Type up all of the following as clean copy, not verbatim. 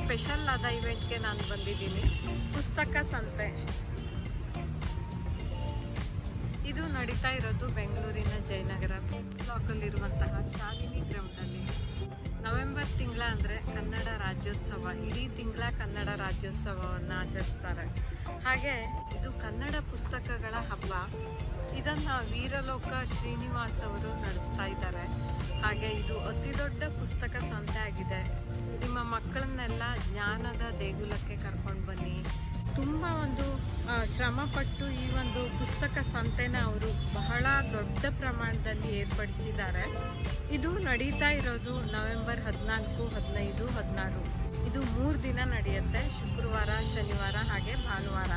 Special ಆದ ಇವೆಂಟ್ಗೆ ನಾನು ಬಂದಿದ್ದೀನಿ. ಪುಸ್ತಕ ಸಂತೆ ಇದು ನಡೀತಾ ಇರೋದು ಬೆಂಗಳೂರಿನ ಜಯನಗರ ಬ್ಲಾಕಲ್ಲಿರುವಂತಹ ಶಾಲಿನಿ ಗ್ರೌಂಡಲ್ಲಿ. ನವೆಂಬರ್ ತಿಂಗಳ ಅಂದರೆ ಕನ್ನಡ ರಾಜ್ಯೋತ್ಸವ, ಇಡೀ ತಿಂಗಳ ಕನ್ನಡ ರಾಜ್ಯೋತ್ಸವವನ್ನು ಆಚರಿಸ್ತಾರೆ. ಹಾಗೆ ಇದು ಕನ್ನಡ ಪುಸ್ತಕಗಳ ಹಬ್ಬ. ಇದನ್ನು ವೀರಲೋಕ ಶ್ರೀನಿವಾಸ್ ಅವರು ನಡೆಸ್ತಾ ಇದ್ದಾರೆ. ಹಾಗೆ ಇದು ಅತಿ ದೊಡ್ಡ ಪುಸ್ತಕ ಸಂತೆ ಆಗಿದೆ. ನಿಮ್ಮ ಮಕ್ಕಳನ್ನೆಲ್ಲ ಜ್ಞಾನದ ದೇಗುಲಕ್ಕೆ ಕರ್ಕೊಂಡು ಬನ್ನಿ. ತುಂಬ ಶ್ರಮಪಟ್ಟು ಈ ಒಂದು ಪುಸ್ತಕ ಸಂತೆನ ಅವರು ಬಹಳ ದೊಡ್ಡ ಪ್ರಮಾಣದಲ್ಲಿ ಏರ್ಪಡಿಸಿದ್ದಾರೆ. ಇದು ನಡೀತಾ ಇರೋದು ನವೆಂಬರ್ 14, 15, 16. ಇದು 3 ದಿನ ನಡೆಯುತ್ತೆ. ಶುಕ್ರವಾರ, ಶನಿವಾರ ಹಾಗೆ ಭಾನುವಾರ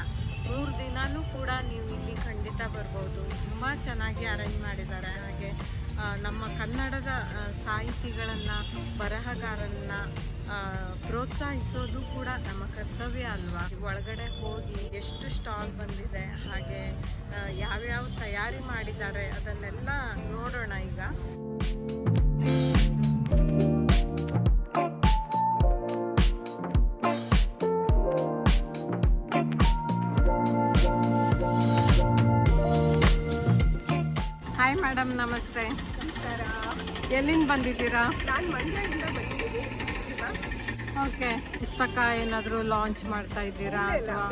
3 ದಿನವೂ ಕೂಡ ನೀವು ಇಲ್ಲಿ ಖಂಡಿತ ಬರ್ಬೋದು. ತುಂಬ ಚೆನ್ನಾಗಿ ಅರೇಂಜ್ ಮಾಡಿದ್ದಾರೆ. ಹಾಗೆ ನಮ್ಮ ಕನ್ನಡದ ಸಾಹಿತಿಗಳನ್ನು, ಬರಹಗಾರರನ್ನು ಪ್ರೋತ್ಸಾಹಿಸೋದು ಕೂಡ ನಮ್ಮ ಕರ್ತವ್ಯ ಅಲ್ವಾ. ಒಳಗಡೆ ಹೋಗಿ ಎಷ್ಟು ಸ್ಟಾಲ್ ಬಂದಿದೆ, ಹಾಗೆ ಯಾವ್ಯಾವ ತಯಾರಿ ಮಾಡಿದ್ದಾರೆ ಅದನ್ನೆಲ್ಲ ನೋಡೋಣ ಈಗ. ಹಾಯ್ ಮೇಡಮ್, ನಮಸ್ತೆ. ನಮಸ್ಕಾರ. ಎಲ್ಲಿಂದ ಬಂದಿದ್ದೀರಾ? ನಾನು ಮಂಡ್ಯದಿಂದ ಬಂದಿದ್ದೀನಿ. ಓಕೆ. ಪುಸ್ತಕ ಏನಾದರೂ ಲಾಂಚ್ ಮಾಡ್ತಾ ಇದ್ದೀರಾ?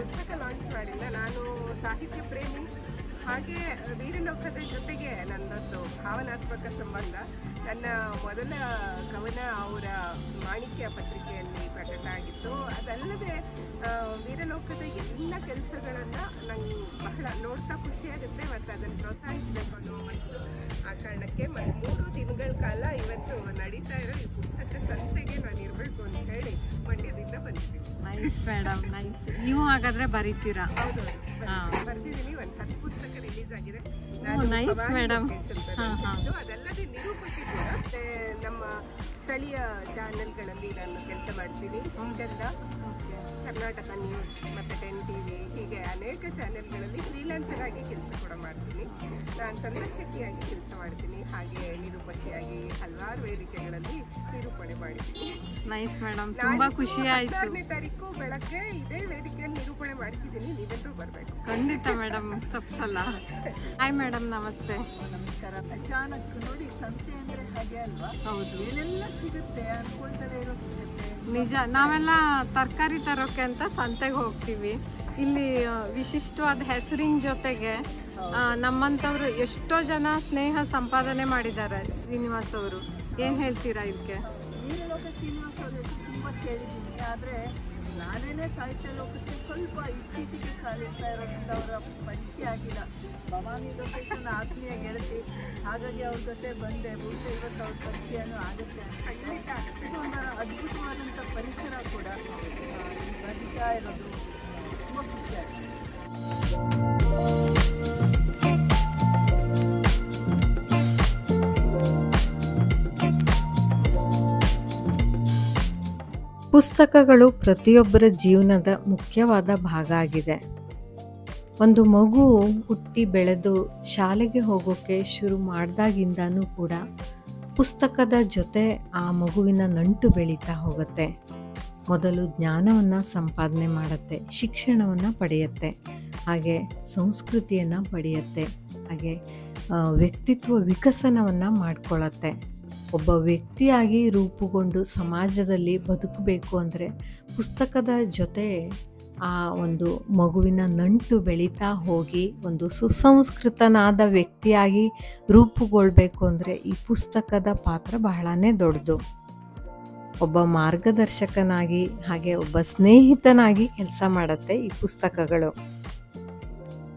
ಪುಸ್ತಕ ಲಾಂಚ್ ಮಾಡಿಲ್ಲ. ನಾನು ಸಾಹಿತ್ಯ ಪ್ರೇಮಿ. ಹಾಗೆ ವೀರಲೋಕದ ಜೊತೆಗೆ ನನ್ನದೊಂದು ಭಾವನಾತ್ಮಕ ಸಂಬಂಧ. ನನ್ನ ಮೊದಲ ಕವನ ಅವರ ಮಾಣಿಕ್ಯ ಪತ್ರಿಕೆಯಲ್ಲಿ ಪ್ರಕಟ ಆಗಿತ್ತು. ಅದಲ್ಲದೆ ವೀರಲೋಕದ ಎಲ್ಲ ಕೆಲಸಗಳನ್ನು ನಂಗೆ ಬಹಳ ನೋಡ್ತಾ ಖುಷಿಯಾಗುತ್ತೆ ಮತ್ತು ಅದನ್ನು ಪ್ರೋತ್ಸಾಹಿಸಬೇಕು ಅನ್ನೋ ಮನಸ್ಸು. ಆ ಕಾರಣಕ್ಕೆ 3 ದಿನಗಳ ಕಾಲ ಇವತ್ತು ನಡೀತಾ ಇರೋ ಈ ಪುಸ್ತಕ ಸಂತೆಗೆ ನಾನು ಇರಬೇಕು ಅಂತ ಹೇಳಿ ಮಂಡ್ಯದಿಂದ ಬಂದಿದ್ದೀನಿ. Nice madam, nice. ನೀವು ಹಾಗಾದ್ರೆ ಬರೀತೀರಾ? ಹೌದು, ಬರ್ತಿದ್ದೀನಿ. ಒಂದು 10 ಪುಸ್ತಕ ರಿಲೀಸ್ ಆಗಿದೆ. Nice madam. ಅದಲ್ಲದೆ ನಿರೂಪಕಿ ಕೂಡ ನಮ್ಮ ಸ್ಥಳೀಯ ಚಾನೆಲ್ಗಳಲ್ಲಿ ನಾನು ಕೆಲಸ ಮಾಡ್ತೀನಿ. ಶ್ರೀಗಂಧ, ಕರ್ನಾಟಕ ನ್ಯೂಸ್ ಮತ್ತು 10 TV ಹೀಗೆ ಅನೇಕ ಚಾನೆಲ್ಗಳಲ್ಲಿ ಫ್ರೀಲಾನ್ಸರ್ ಆಗಿ ಕೆಲಸ ಕೂಡ ಮಾಡ್ತೀನಿ. ನಾನು ಸಂದರ್ಶಕಿಯಾಗಿ ಕೆಲಸ ಮಾಡ್ತೀನಿ. ಹಾಗೆ ನಿರೂಪಕಿಯಾಗಿ ಹಲವಾರು ವೇದಿಕೆಗಳಲ್ಲಿ ನಿರೂಪಣೆ ಮಾಡಿದ್ದೀನಿ. ನೈಸ್ ಮೇಡಮ್, ತುಂಬಾ ಖುಷಿ ಆಯ್ತು. 16ನೇ ತಾರೀಕು ಬೆಳಗ್ಗೆ ಇದೇ ವೇದಿಕೆಯಲ್ಲಿ ನಿರೂಪಣೆ ಮಾಡ್ತಿದ್ದೀನಿ. ನೀವೆಲ್ಲರೂ ಬರಬೇಕು. ಖಂಡಿತ ಮೇಡಮ್, ತಪ್ಸಲ್ಲ. ಹಾಯ್ ಮೇಡಮ್, ನಮಸ್ತೆ. ನಮಸ್ಕಾರ. ಅಚಾನಕ್ ನೋಡಿ, ಸಂತೆ ಅಂದ್ರೆ ಹಾಗೆ ಅಲ್ವಾ? ಹೌದು, ಏನೆಲ್ಲ ಸಿಗುತ್ತೆ ಅನ್ಕೊಳ್ತಲೇ ಇರೋ ಸಿಗುತ್ತೆ. ನಿಜ. ನಾವೆಲ್ಲ ತರಕಾರಿ ತರೋಕೆ ಅಂತ ಸಂತೆಗೆ ಹೋಗ್ತೀವಿ. ಇಲ್ಲಿ ವಿಶಿಷ್ಟವಾದ ಹೆಸರಿನ ಜೊತೆಗೆ ನಮ್ಮಂಥವ್ರು ಎಷ್ಟೋ ಜನ ಸ್ನೇಹ ಸಂಪಾದನೆ ಮಾಡಿದ್ದಾರೆ. ಶ್ರೀನಿವಾಸ್ ಅವರು ಏನು ಹೇಳ್ತೀರಾ ಇದಕ್ಕೆ? ವೀರಲೋಕ ಶ್ರೀನಿವಾಸ್ ಅವ್ರ ಹೆಸರು ತುಂಬ ಕೇಳಿದ್ದೀನಿ. ಆದರೆ ನಾನೇನೇ ಸಾಹಿತ್ಯ ಲೋಕಕ್ಕೆ ಸ್ವಲ್ಪ ಇತ್ತೀಚೆಗೆ ಕಾಲಿಡ್ತಾ ಇರೋದ್ರಿಂದ ಅವರ ಪರಿಚಯ ಆಗಿಲ್ಲ. ಭವಾನಿ ಲೋಕೇಶನ್ ಆತ್ಮೀಯ ಗೆಳತಿ, ಹಾಗಾಗಿ ಅವ್ರ ಜೊತೆ ಬಂದೆ. ಬಹುಶಃ ಇವತ್ತು ಅವ್ರ ಪರಿಚಯನೂ ಆಗುತ್ತೆ ಅಂತ. ಇದು ಒಂದು ಅದ್ಭುತವಾದಂಥ ಪರಿಸರ ಕೂಡ ಬರೀತಾ ಇರೋದು ತುಂಬ ಖುಷಿಯಾಗಿದೆ. ಪುಸ್ತಕಗಳು ಪ್ರತಿಯೊಬ್ಬರ ಜೀವನದ ಮುಖ್ಯವಾದ ಭಾಗ ಆಗಿದೆ. ಒಂದು ಮಗು ಹುಟ್ಟಿ ಬೆಳೆದು ಶಾಲೆಗೆ ಹೋಗೋಕ್ಕೆ ಶುರು ಮಾಡಿದಾಗಿಂದನೂ ಕೂಡ ಪುಸ್ತಕದ ಜೊತೆ ಆ ಮಗುವಿನ ನಂಟು ಬೆಳೀತಾ ಹೋಗುತ್ತೆ. ಮೊದಲು ಜ್ಞಾನವನ್ನು ಸಂಪಾದನೆ ಮಾಡುತ್ತೆ, ಶಿಕ್ಷಣವನ್ನು ಪಡೆಯುತ್ತೆ, ಹಾಗೆ ಸಂಸ್ಕೃತಿಯನ್ನು ಪಡೆಯುತ್ತೆ, ಹಾಗೆ ವ್ಯಕ್ತಿತ್ವ ವಿಕಸನವನ್ನು ಮಾಡಿಕೊಳ್ಳುತ್ತೆ. ಒಬ್ಬ ವ್ಯಕ್ತಿಯಾಗಿ ರೂಪುಗೊಂಡು ಸಮಾಜದಲ್ಲಿ ಬದುಕಬೇಕು ಅಂದರೆ ಪುಸ್ತಕದ ಜೊತೆ ಆ ಒಂದು ಮಗುವಿನ ನಂಟು ಬೆಳೀತಾ ಹೋಗಿ ಒಂದು ಸುಸಂಸ್ಕೃತನಾದ ವ್ಯಕ್ತಿಯಾಗಿ ರೂಪುಗೊಳ್ಬೇಕು ಅಂದರೆ ಈ ಪುಸ್ತಕದ ಪಾತ್ರ ಬಹಳನೇ ದೊಡ್ಡದು. ಒಬ್ಬ ಮಾರ್ಗದರ್ಶಕನಾಗಿ ಹಾಗೆ ಒಬ್ಬ ಸ್ನೇಹಿತನಾಗಿ ಕೆಲಸ ಮಾಡುತ್ತೆ ಈ ಪುಸ್ತಕಗಳು.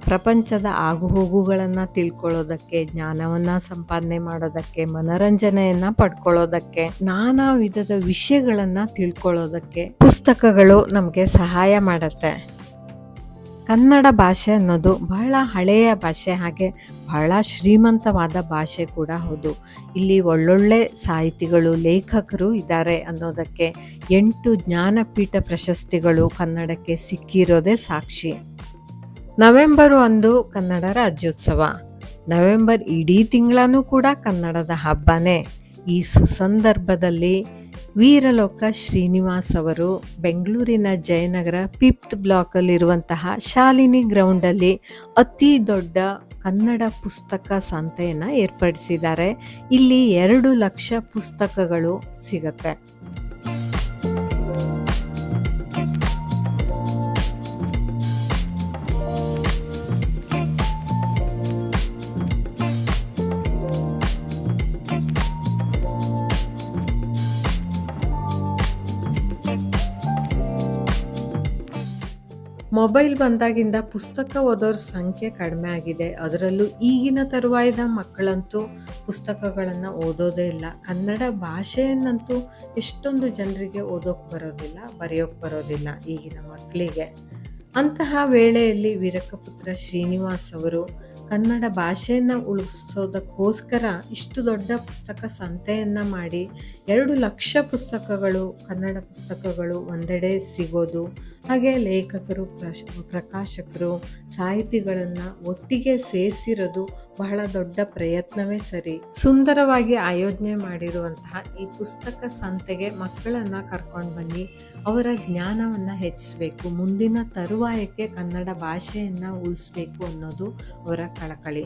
ಪ್ರಪಂಚದ ಆಗುಹೋಗುಗಳನ್ನು ತಿಳ್ಕೊಳ್ಳೋದಕ್ಕೆ, ಜ್ಞಾನವನ್ನು ಸಂಪಾದನೆ ಮಾಡೋದಕ್ಕೆ, ಮನರಂಜನೆಯನ್ನು ಪಡ್ಕೊಳ್ಳೋದಕ್ಕೆ, ನಾನಾ ವಿಧದ ವಿಷಯಗಳನ್ನು ತಿಳ್ಕೊಳ್ಳೋದಕ್ಕೆ ಪುಸ್ತಕಗಳು ನಮಗೆ ಸಹಾಯ ಮಾಡುತ್ತೆ. ಕನ್ನಡ ಭಾಷೆ ಅನ್ನೋದು ಬಹಳ ಹಳೆಯ ಭಾಷೆ, ಹಾಗೆ ಬಹಳ ಶ್ರೀಮಂತವಾದ ಭಾಷೆ ಕೂಡ ಹೌದು. ಇಲ್ಲಿ ಒಳ್ಳೊಳ್ಳೆ ಸಾಹಿತಿಗಳು, ಲೇಖಕರು ಇದ್ದಾರೆ ಅನ್ನೋದಕ್ಕೆ 8 ಜ್ಞಾನಪೀಠ ಪ್ರಶಸ್ತಿಗಳು ಕನ್ನಡಕ್ಕೆ ಸಿಕ್ಕಿರೋದೇ ಸಾಕ್ಷಿ. ನವೆಂಬರ್ 1 ಕನ್ನಡ ರಾಜ್ಯೋತ್ಸವ. ನವೆಂಬರ್ ಇಡೀ ತಿಂಗಳೂ ಕೂಡ ಕನ್ನಡದ ಹಬ್ಬನೇ. ಈ ಸುಸಂದರ್ಭದಲ್ಲಿ ವೀರಲೋಕ ಶ್ರೀನಿವಾಸ್ ಅವರು ಬೆಂಗಳೂರಿನ ಜಯನಗರ 5th ಬ್ಲಾಕಲ್ಲಿರುವಂತಹ ಶಾಲಿನಿ ಗ್ರೌಂಡಲ್ಲಿ ಅತಿ ದೊಡ್ಡ ಕನ್ನಡ ಪುಸ್ತಕ ಸಂತೆಯನ್ನು ಏರ್ಪಡಿಸಿದ್ದಾರೆ. ಇಲ್ಲಿ 2 ಲಕ್ಷ ಪುಸ್ತಕಗಳು ಸಿಗುತ್ತೆ. ಮೊಬೈಲ್ ಬಂದಾಗಿಂದ ಪುಸ್ತಕ ಓದೋರ ಸಂಖ್ಯೆ ಕಡಿಮೆ ಆಗಿದೆ. ಅದರಲ್ಲೂ ಈಗಿನ ತರುವಾಯದ ಮಕ್ಕಳಂತೂ ಪುಸ್ತಕಗಳನ್ನು ಓದೋದೇ ಇಲ್ಲ. ಕನ್ನಡ ಭಾಷೆಯನ್ನಂತೂ ಎಷ್ಟೊಂದು ಜನರಿಗೆ ಓದೋಕೆ ಬರೋದಿಲ್ಲ, ಬರೆಯೋಕೆ ಬರೋದಿಲ್ಲ ಈಗಿನ ಮಕ್ಕಳಿಗೆ. ಅಂತಹ ವೇಳೆಯಲ್ಲಿ ವೀರಕಪುತ್ರ ಶ್ರೀನಿವಾಸ್ ಅವರು ಕನ್ನಡ ಭಾಷೆಯನ್ನು ಉಳಿಸೋದಕ್ಕೋಸ್ಕರ ಇಷ್ಟು ದೊಡ್ಡ ಪುಸ್ತಕ ಸಂತೆಯನ್ನು ಮಾಡಿ 2 ಲಕ್ಷ ಪುಸ್ತಕಗಳು, ಕನ್ನಡ ಪುಸ್ತಕಗಳು ಒಂದೆಡೆ ಸಿಗೋದು, ಹಾಗೆ ಲೇಖಕರು, ಪ್ರಕಾಶಕರು, ಸಾಹಿತಿಗಳನ್ನು ಒಟ್ಟಿಗೆ ಸೇರಿಸಿರೋದು ಬಹಳ ದೊಡ್ಡ ಪ್ರಯತ್ನವೇ ಸರಿ. ಸುಂದರವಾಗಿ ಆಯೋಜನೆ ಮಾಡಿರುವಂತಹ ಈ ಪುಸ್ತಕ ಸಂತೆಗೆ ಮಕ್ಕಳನ್ನು ಕರ್ಕೊಂಡು ಬನ್ನಿ, ಅವರ ಜ್ಞಾನವನ್ನು ಹೆಚ್ಚಿಸಬೇಕು, ಮುಂದಿನ ತರುವಾಯಕ್ಕೆ ಕನ್ನಡ ಭಾಷೆಯನ್ನು ಉಳಿಸ್ಬೇಕು ಅನ್ನೋದು ಅವರ ಕಳಕಳಿ.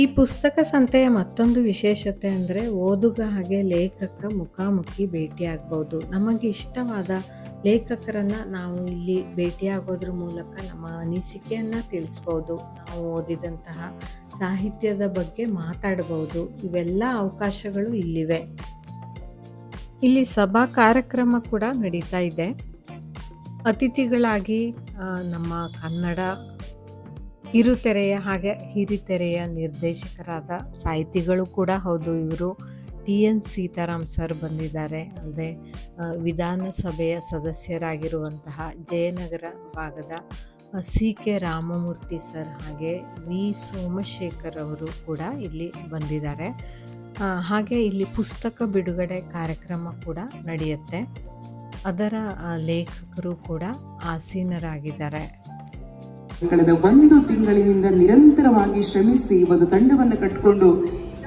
ಈ ಪುಸ್ತಕ ಸಂತೆಯ ಮತ್ತೊಂದು ವಿಶೇಷತೆ ಅಂದರೆ ಓದುಗ ಹಾಗೆ ಲೇಖಕ ಮುಖಾಮುಖಿ ಭೇಟಿಯಾಗ್ಬೋದು. ನಮಗೆ ಇಷ್ಟವಾದ ಲೇಖಕರನ್ನು ನಾವು ಇಲ್ಲಿ ಭೇಟಿಯಾಗೋದ್ರ ಮೂಲಕ ನಮ್ಮ ಅನಿಸಿಕೆಯನ್ನು ತಿಳಿಸ್ಬೋದು, ನಾವು ಓದಿದಂತಹ ಸಾಹಿತ್ಯದ ಬಗ್ಗೆ ಮಾತಾಡ್ಬೋದು. ಇವೆಲ್ಲ ಅವಕಾಶಗಳು ಇಲ್ಲಿವೆ. ಇಲ್ಲಿ ಸಭಾ ಕಾರ್ಯಕ್ರಮ ಕೂಡ ನಡೀತಾ ಇದೆ. ಅತಿಥಿಗಳಾಗಿ ನಮ್ಮ ಕನ್ನಡ ಕಿರುತೆರೆಯ ಹಾಗೆ ಹಿರಿತೆರೆಯ ನಿರ್ದೇಶಕರಾದ ಸಾಹಿತಿಗಳು ಕೂಡ ಹೌದು, ಇವರು TN ಸೀತಾರಾಮ್ ಸರ್ ಬಂದಿದ್ದಾರೆ. ಅಲ್ಲದೆ ವಿಧಾನಸಭೆಯ ಸದಸ್ಯರಾಗಿರುವಂತಹ ಜಯನಗರ ಭಾಗದ CK ರಾಮಮೂರ್ತಿ ಸರ್ ಹಾಗೆ V ಸೋಮಶೇಖರ್ ಅವರು ಕೂಡ ಇಲ್ಲಿ ಬಂದಿದ್ದಾರೆ. ಹಾಗೆ ಇಲ್ಲಿ ಪುಸ್ತಕ ಬಿಡುಗಡೆ ಕಾರ್ಯಕ್ರಮ ಕೂಡ ನಡೆಯುತ್ತೆ. ಅದರ ಲೇಖಕರು ಕೂಡ ಆಸೀನರಾಗಿದ್ದಾರೆ. ಕಳೆದ 1 ತಿಂಗಳಿನಿಂದ ನಿರಂತರವಾಗಿ ಶ್ರಮಿಸಿ ಒಂದು ತಂಡವನ್ನು ಕಟ್ಟಿಕೊಂಡು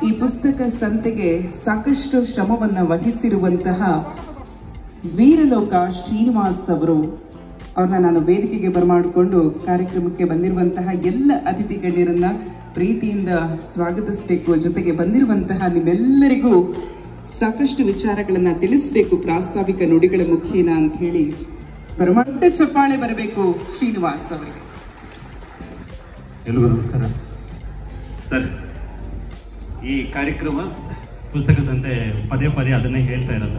ಈ ಪುಸ್ತಕ ಸಂತೆಗೆ ಸಾಕಷ್ಟು ಶ್ರಮವನ್ನು ವಹಿಸಿರುವಂತಹ ವೀರಲೋಕ ಶ್ರೀನಿವಾಸ್ ಅವರು, ಅವ್ರನ್ನ ನಾನು ವೇದಿಕೆಗೆ ಬರಮಾಡಿಕೊಂಡು ಕಾರ್ಯಕ್ರಮಕ್ಕೆ ಬಂದಿರುವಂತಹ ಎಲ್ಲ ಅತಿಥಿ ಗಣ್ಯರನ್ನ ಪ್ರೀತಿಯಿಂದ ಸ್ವಾಗತಿಸಬೇಕು. ಜೊತೆಗೆ ಬಂದಿರುವಂತಹ ನಿಮ್ಮೆಲ್ಲರಿಗೂ ಸಾಕಷ್ಟು ವಿಚಾರಗಳನ್ನ ತಿಳಿಸಬೇಕು ಪ್ರಾಸ್ತಾವಿಕ ನುಡಿಗಳ ಮುಖೇನ ಅಂತ ಹೇಳಿ ಬರಮಟ್ಟ ಚಪ್ಪಾಳೆ ಬರಬೇಕು ಶ್ರೀನಿವಾಸ್ ಅವರಿಗೆ. ಎಲ್ರಿಗೂ ನಮಸ್ಕಾರ ಸರ್. ಈ ಕಾರ್ಯಕ್ರಮ ಪುಸ್ತಕ ಸಂತೆ ಪದೇ ಪದೇ ಅದನ್ನೇ ಹೇಳ್ತಾ ಇರಲ್ಲ.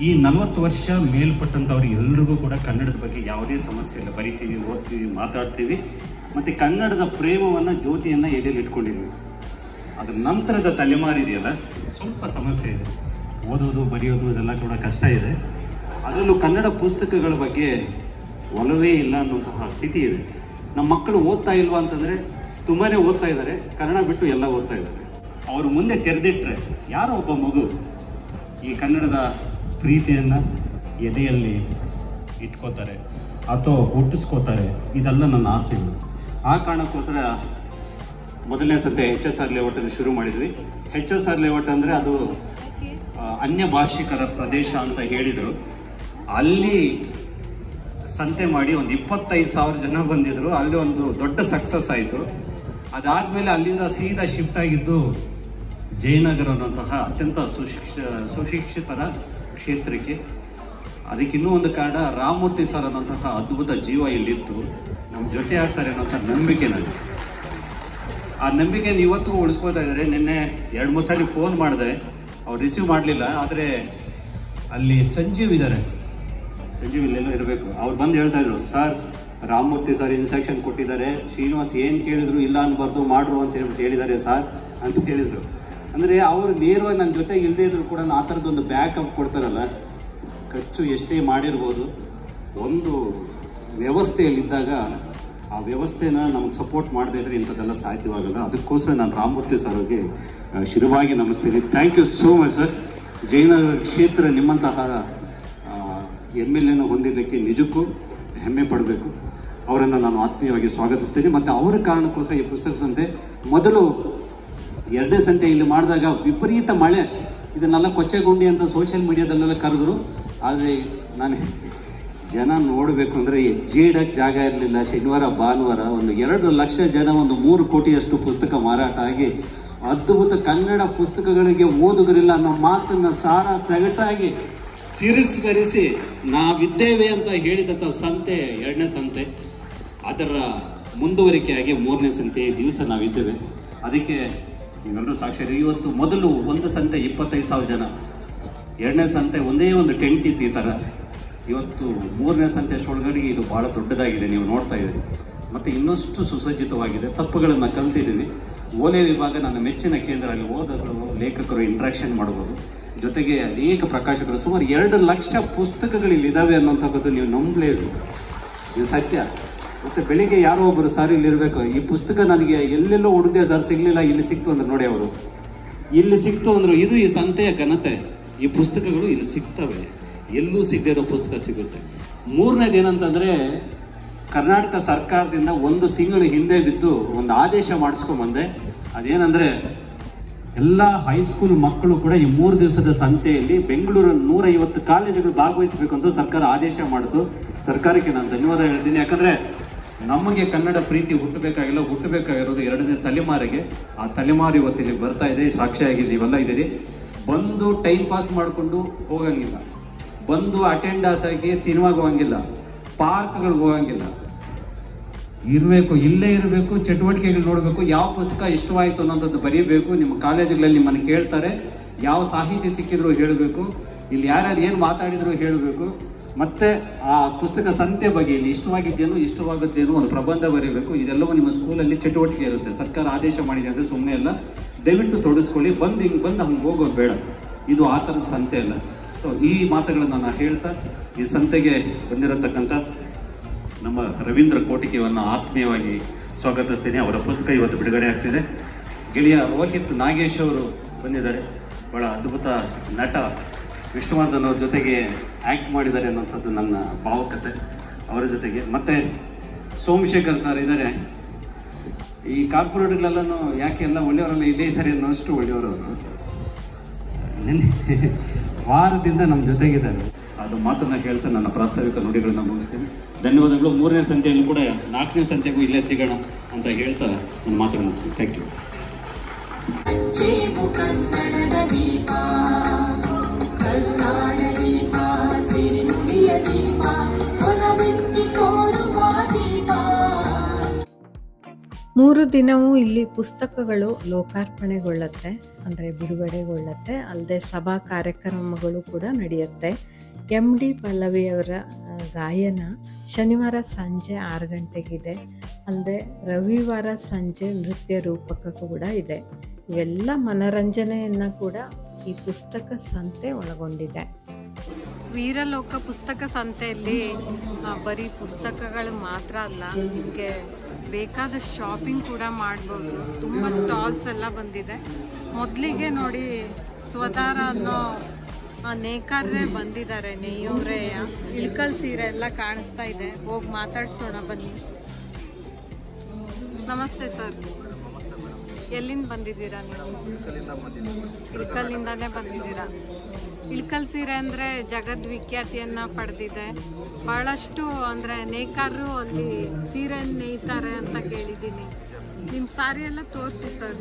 ಈ 40 ವರ್ಷ ಮೇಲ್ಪಟ್ಟಂಥವ್ರಿಗೆ ಎಲ್ರಿಗೂ ಕೂಡ ಕನ್ನಡದ ಬಗ್ಗೆ ಯಾವುದೇ ಸಮಸ್ಯೆ ಇಲ್ಲ. ಬರಿತೀವಿ, ಓದ್ತೀವಿ, ಮಾತಾಡ್ತೀವಿ, ಮತ್ತು ಕನ್ನಡದ ಪ್ರೇಮವನ್ನು, ಜ್ಯೋತಿಯನ್ನು ಎದೆಯಲ್ಲಿ ಇಟ್ಕೊಂಡಿದ್ವಿ. ಅದ್ರ ನಂತರದ ತಲೆಮಾರಿದೆಯಲ್ಲ, ಸ್ವಲ್ಪ ಸಮಸ್ಯೆ ಇದೆ. ಓದೋದು, ಬರೆಯೋದು ಇದೆಲ್ಲ ಕೂಡ ಕಷ್ಟ ಇದೆ. ಅದರಲ್ಲೂ ಕನ್ನಡ ಪುಸ್ತಕಗಳ ಬಗ್ಗೆ ಒಲವೇ ಇಲ್ಲ ಅನ್ನೋಂತಹ ಸ್ಥಿತಿ ಇದೆ. ನಮ್ಮ ಮಕ್ಕಳು ಓದ್ತಾ ಇಲ್ವಾ ಅಂತಂದರೆ ತುಂಬಾ ಓದ್ತಾ ಇದ್ದಾರೆ, ಕನ್ನಡ ಬಿಟ್ಟು ಎಲ್ಲ ಓದ್ತಾ ಇದ್ದಾರೆ. ಅವರು ಮುಂದೆ ತೆರೆದಿಟ್ಟರೆ ಯಾರೋ ಒಬ್ಬ ಮಗು ಈ ಕನ್ನಡದ ಪ್ರೀತಿಯನ್ನು ಎದೆಯಲ್ಲಿ ಇಟ್ಕೋತಾರೆ ಅಥವಾ ಹುಟ್ಟಿಸ್ಕೋತಾರೆ. ಇದೆಲ್ಲ ನನ್ನ ಆಸೆಗಳು. ಆ ಕಾರಣಕ್ಕೋಸ್ಕರ ಮೊದಲನೇ ಸದ್ಯ HSR ಲೇಔಟಲ್ಲಿ ಶುರು ಮಾಡಿದ್ವಿ. HSR ಲೇಔಟ್ ಅಂದರೆ ಅದು ಅನ್ಯ ಭಾಷಿಕರ ಪ್ರದೇಶ ಅಂತ ಹೇಳಿದರು. ಅಲ್ಲಿ ಸಂತೆ ಮಾಡಿ ಒಂದು 25,000 ಜನ ಬಂದಿದ್ರು. ಅಲ್ಲಿ ಒಂದು ದೊಡ್ಡ ಸಕ್ಸಸ್ ಆಯಿತು. ಅದಾದಮೇಲೆ ಅಲ್ಲಿಂದ ಸೀದಾ ಶಿಫ್ಟ್ ಆಗಿದ್ದು ಜಯನಗರ ಅನ್ನೋಂತಹ ಅತ್ಯಂತ ಸುಶಿಕ್ಷಿತರ ಕ್ಷೇತ್ರಕ್ಕೆ. ಅದಕ್ಕಿನ್ನೂ ಒಂದು ಕಾರಣ ರಾಮಮೂರ್ತಿ ಸರ್ ಅನ್ನೋಂತಹ ಅದ್ಭುತ ಜೀವ ಇಲ್ಲಿತ್ತು, ನಮ್ಮ ಜೊತೆ ಆಗ್ತಾರೆ ಅನ್ನೋಂಥ ನಂಬಿಕೆ ನನಗೆ. ಆ ನಂಬಿಕೆಯನ್ನು ಇವತ್ತಿಗೂ ಉಳಿಸ್ಕೊಳ್ತಾ ಇದ್ದಾರೆ. ನಿನ್ನೆ 2-3 ಸಾರಿ ಫೋನ್ ಮಾಡಿದೆ, ಅವ್ರು ರಿಸೀವ್ ಮಾಡಲಿಲ್ಲ. ಆದರೆ ಅಲ್ಲಿ ಸಂಜೀವ್ ಇದ್ದಾರೆ, ಸಂಜೀವ್ ಇಲ್ಲೆಲ್ಲೋ ಇರಬೇಕು. ಅವ್ರು ಬಂದು ಹೇಳ್ತಾ ಇದ್ರು, ಸರ್ ರಾಮಮೂರ್ತಿ ಸರ್ ಇನ್ಸ್ಟ್ರಕ್ಷನ್ ಕೊಟ್ಟಿದ್ದಾರೆ, ಶ್ರೀನಿವಾಸ್ ಏನು ಕೇಳಿದ್ರು ಇಲ್ಲ ಅನ್ಬಾರ್ದು, ಮಾಡ್ರು ಅಂತ ಹೇಳ್ಬಿಟ್ಟು ಹೇಳಿದ್ದಾರೆ ಸರ್ ಅಂತ ಹೇಳಿದರು. ಅಂದರೆ ಅವರು ನೇರವಾಗಿ ನನ್ನ ಜೊತೆಗೆ ಇಲ್ಲದೇ ಇದ್ರು ಕೂಡ ಆ ಥರದ್ದೊಂದು ಬ್ಯಾಕಪ್ ಕೊಡ್ತಾರಲ್ಲ. ಖರ್ಚು ಎಷ್ಟೇ ಮಾಡಿರ್ಬೋದು, ಒಂದು ವ್ಯವಸ್ಥೆಯಲ್ಲಿದ್ದಾಗ ಆ ವ್ಯವಸ್ಥೆನ ನಮಗೆ ಸಪೋರ್ಟ್ ಮಾಡದೇ ಇದ್ರೆ ಇಂಥದ್ದೆಲ್ಲ ಸಾಧ್ಯವಾಗಲ್ಲ. ಅದಕ್ಕೋಸ್ಕರ ನಾನು ರಾಮಮೂರ್ತಿ ಸರ್ ಅವ್ರಿಗೆ ಶಿರವಾಗಿ ನಮಸ್ತೀನಿ. Thank you so much sir. Jayanagar ಕ್ಷೇತ್ರ ನಿಮ್ಮಂತಹ MLA ಹೊಂದಿದ್ದಕ್ಕೆ ನಿಜಕ್ಕೂ ಹೆಮ್ಮೆ ಪಡಬೇಕು. ಅವರನ್ನು ನಾನು ಆತ್ಮೀಯವಾಗಿ ಸ್ವಾಗತಿಸ್ತೀನಿ. ಮತ್ತು ಅವರ ಕಾರಣಕ್ಕೋಸ್ಕರ ಈ ಪುಸ್ತಕ ಸಂತೆ ಮೊದಲು ಎರಡನೇ ಸಂತೆ ಇಲ್ಲಿ ಮಾಡಿದಾಗ ವಿಪರೀತ ಮಳೆ, ಇದನ್ನೆಲ್ಲ ಕೊಚ್ಚೆಗುಂಡಿ ಅಂತ ಸೋಷಿಯಲ್ ಮೀಡಿಯಾದಲ್ಲೆಲ್ಲ ಕರೆದ್ರು. ಆದರೆ ನಾನು ಜನ ನೋಡಬೇಕು ಅಂದರೆ ಜೇಡಕ್ಕೆ ಜಾಗ ಇರಲಿಲ್ಲ. ಶನಿವಾರ ಭಾನುವಾರ ಒಂದು 2 ಲಕ್ಷ ಜನ, ಒಂದು 3 ಕೋಟಿಯಷ್ಟು ಪುಸ್ತಕ ಮಾರಾಟ ಆಗಿ ಅದ್ಭುತ ಕನ್ನಡ ಪುಸ್ತಕಗಳಿಗೆ ಓದುಗರಿಲ್ಲ ಅನ್ನೋ ಮಾತನ್ನು ಸಾರ ಸಗಟಾಗಿ ತಿರಸ್ಕರಿಸಿ ನಾವಿದ್ದೇವೆ ಅಂತ ಹೇಳಿದಂಥ ಸಂತೆ, ಎರಡನೇ ಸಂತೆ, ಅದರ ಮುಂದುವರಿಕೆಯಾಗಿ 3ನೇ ಸಂತೆ ದಿವಸ ನಾವಿದ್ದೇವೆ. ಅದಕ್ಕೆ ನೀವೆಲ್ಲರೂ ಸಾಕ್ಷಿ. ಇವತ್ತು ಮೊದಲು ಒಂದು ಸಂತೆ 25,000 ಜನ, ಎರಡನೇ ಸಂತೆ ಒಂದೇ ಒಂದು ಟೆಂಟ್ ಇತ್ತು ಈ ಥರ. ಇವತ್ತು 3ನೇ ಸಂತೆ ಅಷ್ಟೊಳಗಡೆ ಇದು ಭಾಳ ದೊಡ್ಡದಾಗಿದೆ, ನೀವು ನೋಡ್ತಾ ಇದ್ದೀರಿ. ಮತ್ತು ಇನ್ನಷ್ಟು ಸುಸಜ್ಜಿತವಾಗಿದೆ. ತಪ್ಪುಗಳನ್ನು ಕಲ್ತಿದ್ದೀವಿ. ಓಲೆ ವಿಭಾಗ ನನ್ನ ಮೆಚ್ಚಿನ ಕೇಂದ್ರ. ಅಲ್ಲಿ ಓದೋಗಳು, ಲೇಖಕರು ಇಂಟ್ರಾಕ್ಷನ್ ಮಾಡ್ಬೋದು. ಜೊತೆಗೆ ಅನೇಕ ಪ್ರಕಾಶಕರು, ಸುಮಾರು 2 ಲಕ್ಷ ಪುಸ್ತಕಗಳು ಇಲ್ಲಿದ್ದಾವೆ ಅನ್ನೋಂಥದ್ದು ನೀವು ನಂಬಲೇಬೇಕು. ಇದು ಸತ್ಯ. ಮತ್ತು ಬೆಳಿಗ್ಗೆ ಯಾರೋ ಒಬ್ಬರು ಸರ್ ಇಲ್ಲಿರಬೇಕು, ಈ ಪುಸ್ತಕ ನನಗೆ ಎಲ್ಲೆಲ್ಲೋ ಹುಡುಗದೆ ಸರ್, ಸಿಗಲಿಲ್ಲ, ಇಲ್ಲಿ ಸಿಕ್ತು ಅಂದ್ರೆ ನೋಡಿ ಅವರು ಇಲ್ಲಿ ಸಿಕ್ತು ಅಂದರು. ಇದು ಈ ಸಂತೆಯ ಘನತೆ. ಈ ಪುಸ್ತಕಗಳು ಇಲ್ಲಿ ಸಿಗ್ತವೆ, ಎಲ್ಲೂ ಸಿಗದೇ ಇರೋ ಪುಸ್ತಕ ಸಿಗುತ್ತೆ. 3ನೇದು ಏನಂತಂದರೆ, ಕರ್ನಾಟಕ ಸರ್ಕಾರದಿಂದ 1 ತಿಂಗಳು ಹಿಂದೆ ಬಿದ್ದು ಒಂದು ಆದೇಶ ಮಾಡಿಸ್ಕೊಂಬಂದೆ. ಅದೇನೆಂದರೆ, ಎಲ್ಲ ಹೈಸ್ಕೂಲ್ ಮಕ್ಕಳು ಕೂಡ ಈ 3 ದಿವಸದ ಸಂತೆಯಲ್ಲಿ ಬೆಂಗಳೂರು 150 ಕಾಲೇಜುಗಳು ಭಾಗವಹಿಸಬೇಕು ಅಂತ ಸರ್ಕಾರ ಆದೇಶ ಮಾಡಿತು. ಸರ್ಕಾರಕ್ಕೆ ನಾನು ಧನ್ಯವಾದ ಹೇಳ್ತೀನಿ. ಯಾಕಂದರೆ ನಮಗೆ ಕನ್ನಡ ಪ್ರೀತಿ ಹುಟ್ಟಬೇಕಾಗಿರೋದು 2ನೇ ತಲೆಮಾರಿಗೆ. ಆ ತಲೆಮಾರು ಇವತ್ತಿಲ್ಲಿ ಬರ್ತಾ ಇದೆ, ಸಾಕ್ಷಿಯಾಗಿದೆ. ಇವೆಲ್ಲ ಇದ್ದೀರಿ. ಬಂದು ಟೈಮ್ ಪಾಸ್ ಮಾಡಿಕೊಂಡು ಹೋಗಂಗಿಲ್ಲ, ಬಂದು ಅಟೆಂಡನ್ಸ್ ಆಗಿ ಸಿನಿಮಾಗೆ ಹೋಗಂಗಿಲ್ಲ, ಪಾರ್ಕ್ಗಳಿಗೆ ಹೋಗಂಗಿಲ್ಲ. ಇಲ್ಲೇ ಇರಬೇಕು, ಚಟುವಟಿಕೆಗಳು ನೋಡಬೇಕು. ಯಾವ ಪುಸ್ತಕ ಇಷ್ಟವಾಯಿತು ಅನ್ನೋಂಥದ್ದು ಬರೀಬೇಕು. ನಿಮ್ಮ ಕಾಲೇಜುಗಳಲ್ಲಿ ನಿಮ್ಮನ್ನು ಕೇಳ್ತಾರೆ, ಯಾವ ಸಾಹಿತಿ ಸಿಕ್ಕಿದ್ರು ಹೇಳಬೇಕು, ಇಲ್ಲಿ ಯಾರ್ಯಾರು ಏನು ಮಾತಾಡಿದ್ರು ಹೇಳಬೇಕು. ಮತ್ತು ಆ ಪುಸ್ತಕ ಸಂತೆ ಬಗ್ಗೆ ಇಲ್ಲಿ ಇಷ್ಟವಾಗುತ್ತೇನೋ ಒಂದು ಪ್ರಬಂಧ ಬರೀಬೇಕು. ಇದೆಲ್ಲವೂ ನಿಮ್ಮ ಸ್ಕೂಲಲ್ಲಿ ಚಟುವಟಿಕೆ ಇರುತ್ತೆ. ಸರ್ಕಾರ ಆದೇಶ ಮಾಡಿದೆ ಅಂದರೆ ಸುಮ್ಮನೆ ಎಲ್ಲ, ದಯವಿಟ್ಟು ತೊಡಗಿಸ್ಕೊಳ್ಳಿ. ಬಂದು ಹಂಗೆ ಹೋಗೋದು ಬೇಡ. ಇದು ಆ ಥರದ ಸಂತೆ ಅಲ್ಲ. ಸೊ ಈ ಮಾತುಗಳನ್ನು ನಾನು ಹೇಳ್ತಾ ಈ ಸಂತೆಗೆ ಬಂದಿರತಕ್ಕಂಥ ನಮ್ಮ ರವೀಂದ್ರ ಕೋಟಿಕೆಯನ್ನು ಆತ್ಮೀಯವಾಗಿ ಸ್ವಾಗತಿಸ್ತೀನಿ. ಅವರ ಪುಸ್ತಕ ಇವತ್ತು ಬಿಡುಗಡೆ ಆಗ್ತಿದೆ. ಗೆಳೆಯ ರೋಹಿತ್ ನಾಗೇಶ್ ಅವರು ಬಂದಿದ್ದಾರೆ. ಭಾಳ ಅದ್ಭುತ ನಟ, ವಿಷ್ಣುವರ್ಧನ್ ಅವ್ರ ಜೊತೆಗೆ ಆ್ಯಕ್ಟ್ ಮಾಡಿದ್ದಾರೆ ಅನ್ನೋಂಥದ್ದು ನನ್ನ ಭಾವಕತೆ. ಅವರ ಜೊತೆಗೆ ಮತ್ತು ಸೋಮಶೇಖರ್ ಸರ್ ಇದ್ದಾರೆ. ಈ ಕಾರ್ಪೊರೇಟ್ಗಳೆಲ್ಲನೂ ಯಾಕೆ ಎಲ್ಲ ಒಳ್ಳೆಯವರೆಲ್ಲ ಇಲ್ಲೇ ಇದ್ದಾರೆ ಅನ್ನೋಷ್ಟು ಒಳ್ಳೆಯವರವರು ನಿನ್ನೆ ವಾರದಿಂದ ನಮ್ಮ ಜೊತೆಗಿದ್ದಾರೆ. ಅದು ಮಾತನ್ನು ಹೇಳ್ತಾ ನನ್ನ ಪ್ರಾಸ್ತಾವಿಕ ನುಡಿಗಳನ್ನ ಮುಗಿಸ್ತೀನಿ. ಧನ್ಯವಾದಗಳು. 3ನೇ ಸಂತೆಯಲ್ಲೂ ಕೂಡ 4ನೇ ಸಂತೆಗೂ ಇಲ್ಲೇ ಸಿಗೋಣ ಅಂತ ಹೇಳ್ತಾ ನನ್ನ ಮಾತನ್ನು ಮುಗಿಸ್ತೀನಿ. Thank you. ಮೂರು ದಿನವೂ ಇಲ್ಲಿ ಪುಸ್ತಕಗಳು ಲೋಕಾರ್ಪಣೆಗೊಳ್ಳುತ್ತೆ, ಅಂದರೆ ಬಿಡುಗಡೆಗೊಳ್ಳುತ್ತೆ. ಅಲ್ಲದೆ ಸಭಾ ಕಾರ್ಯಕ್ರಮಗಳು ಕೂಡ ನಡೆಯುತ್ತೆ. MD ಪಲ್ಲವಿಯವರ ಗಾಯನ ಶನಿವಾರ ಸಂಜೆ 6 ಗಂಟೆಗಿದೆ. ಅಲ್ಲದೆ ರವಿವಾರ ಸಂಜೆ ನೃತ್ಯ ರೂಪಕ ಕೂಡ ಇದೆ. ಇವೆಲ್ಲ ಮನರಂಜನೆಯನ್ನು ಕೂಡ ಈ ಪುಸ್ತಕ ಸಂತೆ ಒಳಗೊಂಡಿದೆ. ವೀರಲೋಕ ಪುಸ್ತಕ ಸಂತೆಯಲ್ಲಿ ಬರೀ ಪುಸ್ತಕಗಳು ಮಾತ್ರ ಅಲ್ಲ, ನಿಮಗೆ ಬೇಕಾದ ಶಾಪಿಂಗ್ ಕೂಡ ಮಾಡ್ಬೋದು. ತುಂಬ ಸ್ಟಾಲ್ಸ್ ಎಲ್ಲ ಬಂದಿದೆ. ಮೊದಲಿಗೆ ನೋಡಿ, ಸ್ವದಾರ ಅನ್ನೋ ನೇಕಾರರೇ ಬಂದಿದ್ದಾರೆ, ನೇಯೋರೇ. ಇಳ್ಕಲ್ ಸೀರೆ ಎಲ್ಲ ಕಾಣಿಸ್ತಾ ಇದೆ. ಹೋಗಿ ಮಾತಾಡ್ಸೋಣ ಬನ್ನಿ. ನಮಸ್ತೆ ಸರ್, ಎಲ್ಲಿಂದ ಬಂದಿದ್ದೀರಾ ನೀವು? ಇಳ್ಕಲ್ಲಿಂದಾನೇ ಬಂದಿದ್ದೀರಾ. ಇಳ್ಕಲ್ ಸೀರೆ ಅಂದರೆ ಜಗದ್ವಿಖ್ಯಾತಿಯನ್ನು ಪಡೆದಿದೆ. ಭಾಳಷ್ಟು ಅಂದರೆ ನೇಕಾರರು ಅಲ್ಲಿ ಸೀರೆ ನೇಯ್ತಾರೆ ಅಂತ ಕೇಳಿದ್ದೀನಿ. ನಿಮ್ಮ ಸಾರಿ ಎಲ್ಲ ತೋರಿಸಿ ಸರ್.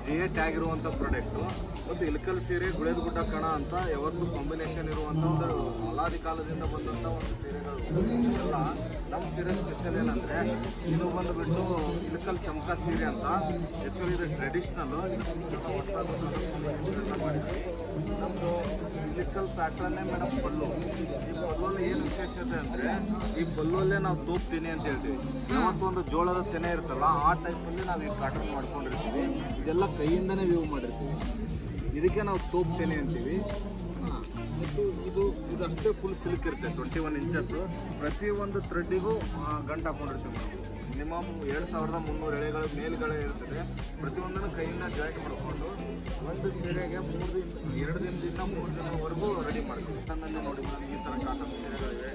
GI ಟ್ಯಾಗ್ ಇರುವಂಥ ಪ್ರಾಡಕ್ಟು ಮತ್ತು ಇಳಕಲ್ ಸೀರೆ, ಗುಳೇದ ಗುಡ್ಡ ಕಣ ಅಂತ ಯಾವತ್ತು ಕಾಂಬಿನೇಷನ್ ಇರುವಂಥ ಒಂದು ಅಲಾದಿ ಕಾಲದಿಂದ ಬಂದಂಥ ಒಂದು ಸೀರೆಗಳು ಎಲ್ಲ. ನಮ್ಮ ಸೀರೆ ಸ್ಪೆಷಲ್ ಏನಂದರೆ, ಇದು ಬಂದುಬಿಟ್ಟು ಇಳಕಲ್ ಚಮಕ ಸೀರೆ ಅಂತ. ಆ್ಯಕ್ಚುಲಿ ಇದು ಟ್ರೆಡಿಷ್ನಲ್ಲು, ಹೊಸ ಮಾಡಿದ್ವಿ. ನಮ್ಮದು ಇಳಕಲ್ ಪ್ಯಾಟ್ರನ್ನೇ ಮೇಡಮ್ ಪಲ್ಲು. ಈ ಪಲ್ಲಲ್ಲಿ ಏನು ವಿಶೇಷತೆ ಅಂದರೆ, ಈ ಪಲ್ಲಲ್ಲೇ ನಾವು ತೋಪ್ತೀನಿ ಅಂತ ಹೇಳ್ತೀವಿ. ಯಾವತ್ತೊಂದು ಜೋಳದ ತೆನೆ ಇರ್ತಲ್ಲ, ಆ ಟೈಪಲ್ಲಿ ನಾವು ಈ ಪ್ಯಾಟ್ರನ್ ಮಾಡ್ಕೊಂಡಿರ್ತೀವಿ. ಇದೆಲ್ಲ ಕೈಯಿಂದನೇ ವ್ಯೂ ಮಾಡಿರ್ತೀವಿ. ಇದಕ್ಕೆ ನಾವು ತೋಪ್ತೇನೆ ಅಂತೀವಿ. ಮತ್ತು ಇದಷ್ಟೇ ಫುಲ್ ಸಿಲ್ಕ್ ಇರುತ್ತೆ, 21 ಇಂಚಸ್ಸು. ಪ್ರತಿಯೊಂದು ಥ್ರೆಡ್ಡಿಗೂ ಗಂಟು ಹಾಕೊಂಡಿರ್ತೀವಿ ನಾವು. ಮಿನಿಮಮ್ 2300 ಎಳೆಗಳ ಮೇಲ್ಗಡೆ ಇರ್ತದೆ. ಪ್ರತಿಯೊಂದನ್ನು ಕೈಯಿಂದ ಜಾಯಿಂಟ್ ಮಾಡಿಕೊಂಡು ಒಂದು ಸೀರೆಗೆ 2 ದಿನದಿಂದ 3 ದಿನವರೆಗೂ ರೆಡಿ ಮಾಡ್ತೀವಿ. ನನ್ನಲ್ಲಿ ನೋಡಿ ಮೇಡಮ್, ಈ ಥರ ಕಾಟನ್ ಸೀರೆಗಳಿವೆ.